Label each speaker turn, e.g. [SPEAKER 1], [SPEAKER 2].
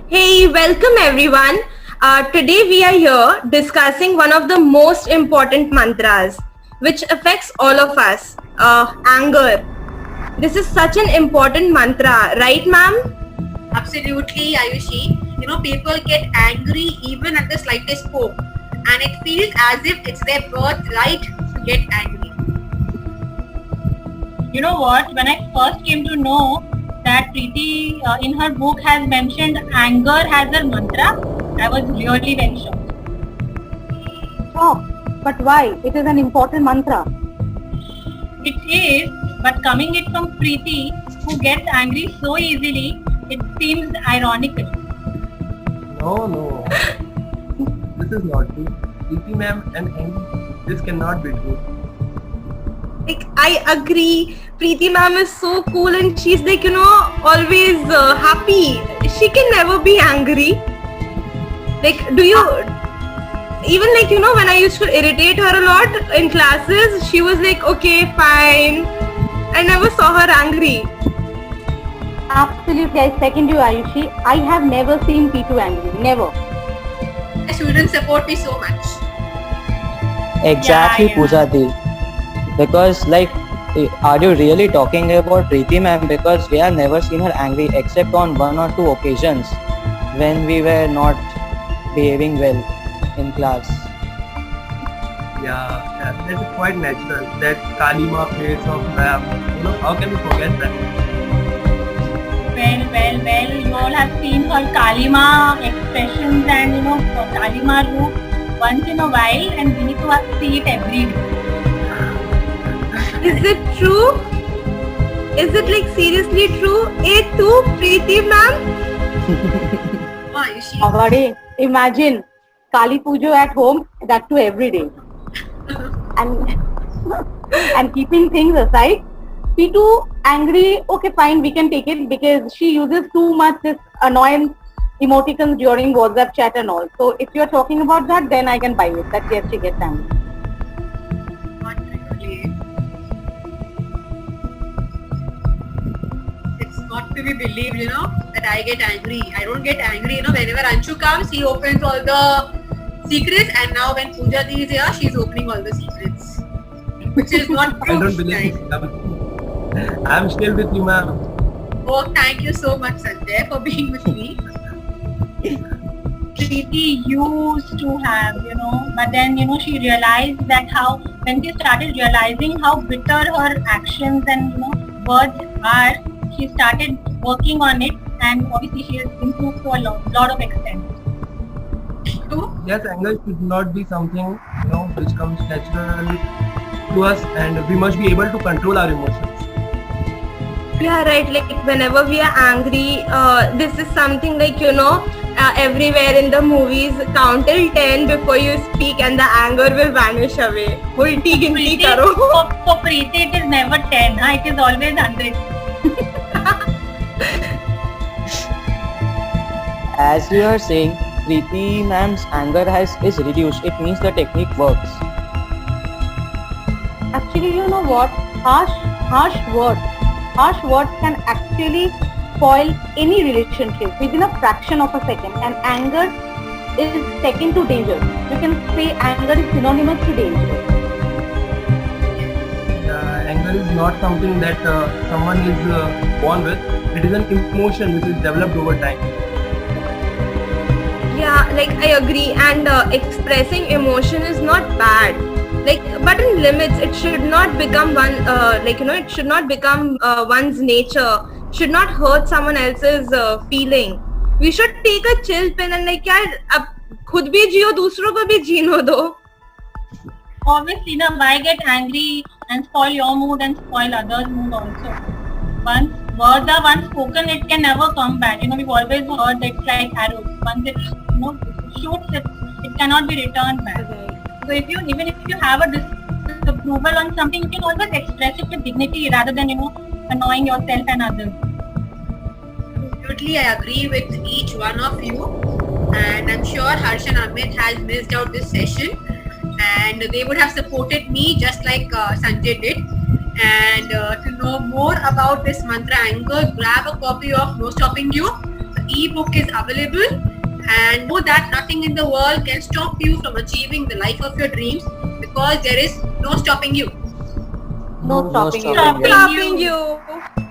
[SPEAKER 1] Hey, welcome everyone. Today we are here discussing one of the most important mantras which affects all of us, anger. This is such an important mantra, right ma'am?
[SPEAKER 2] Absolutely, Ayushi. People get angry even at the slightest poke, and it feels as if it's their birthright to get angry.
[SPEAKER 3] You know what? When I first came to know that Preeti in her book has mentioned anger as her mantra, I was really very shocked.
[SPEAKER 4] Oh, but why? It is an important mantra.
[SPEAKER 3] It is, but coming it from Preeti, who gets angry so easily, it seems ironical.
[SPEAKER 5] No. This is not true. Preeti ma'am and Henry, this cannot be true.
[SPEAKER 1] Like, I agree. Preeti ma'am is so cool and she's like, always happy. She can never be angry. Like, even like, when I used to irritate her a lot in classes, she was like, okay, fine. I never saw her angry.
[SPEAKER 4] Absolutely, I second you, Ayushi. I have never seen P2 angry. Never.
[SPEAKER 2] The students support me so much.
[SPEAKER 6] Exactly,
[SPEAKER 3] Yeah.
[SPEAKER 6] Pooja Di. Because are you really talking about Preeti ma'am? Because we have never seen her angry except on one or two occasions when we were not behaving well in class.
[SPEAKER 5] Yeah, that is quite natural. That Kalima face of ma'am. How can we forget that?
[SPEAKER 3] Well, you all have seen her Kalima expressions and Kalima look once in a while, and we need to see it every day.
[SPEAKER 1] Is it true? Is it like seriously true? A2 Preeti ma'am?
[SPEAKER 2] Oh, Ayushi.
[SPEAKER 4] Avade, imagine Kali Pujo at home, that too every day. And keeping things aside, P2 angry, okay fine, we can take it because she uses too much this annoying emoticons during WhatsApp chat and all. So if you're talking about that, then I can buy it. That yes, she gets angry.
[SPEAKER 2] Not really. It's not to be believed, that I get angry. I don't get angry, whenever Anshu comes, he opens all the secrets, and now when Pooja Di is here, she's opening all the secrets. Which is not
[SPEAKER 5] I
[SPEAKER 2] true.
[SPEAKER 5] don't believe it. I'm still with you ma'am.
[SPEAKER 2] Oh, thank you so much, Sanjay, for being with me.
[SPEAKER 3] Preeti used to have, but then, she realized that when she started realizing how bitter her actions and, words are, she started working on it, and obviously she has improved to a lot of extent.
[SPEAKER 5] Yes, anger should not be something which comes naturally to us, and we must be able to control our emotions.
[SPEAKER 1] Yeah, right. Like whenever we are angry, this is something like, everywhere in the movies, count till 10 before you speak and the anger will vanish away. Ulti ginti karo.
[SPEAKER 3] For Preeti, it is never 10, it is always 100.
[SPEAKER 6] As you are saying, Preeti ma'am's anger is reduced. It means the technique works.
[SPEAKER 4] Actually, you know what? Harsh words can actually spoil any relationship within a fraction of a second, and anger is second to danger. You can say anger is synonymous to danger.
[SPEAKER 5] Anger is not something that someone is born with. It is an emotion which is developed over time.
[SPEAKER 1] Yeah, like I agree. And expressing emotion is not bad. Like, but in limits, it should not become it should not become one's nature. Should not hurt someone else's feeling. We should take a chill pill and like, यार अब खुद भी जियो, दूसरों को भी जीने दो.
[SPEAKER 3] Obviously, why get angry and spoil your mood and spoil others' mood also? Once words are once spoken, it can never come back. We've always heard that it's like arrows. Once it shoots, it cannot be returned back. So even if you have a disapproval on something, you can always express it with dignity rather than annoying yourself and others.
[SPEAKER 2] Absolutely, I agree with each one of you, and I'm sure Harsh and Amit has missed out this session, and they would have supported me just like Sanjay did. And to know more about this mantra anger, grab a copy of No Stopping You, the ebook is available, and know that nothing in the world can stop you from achieving the life of your dreams, because there is no stopping you.
[SPEAKER 4] No stopping you.
[SPEAKER 6] stopping
[SPEAKER 1] Stopping you.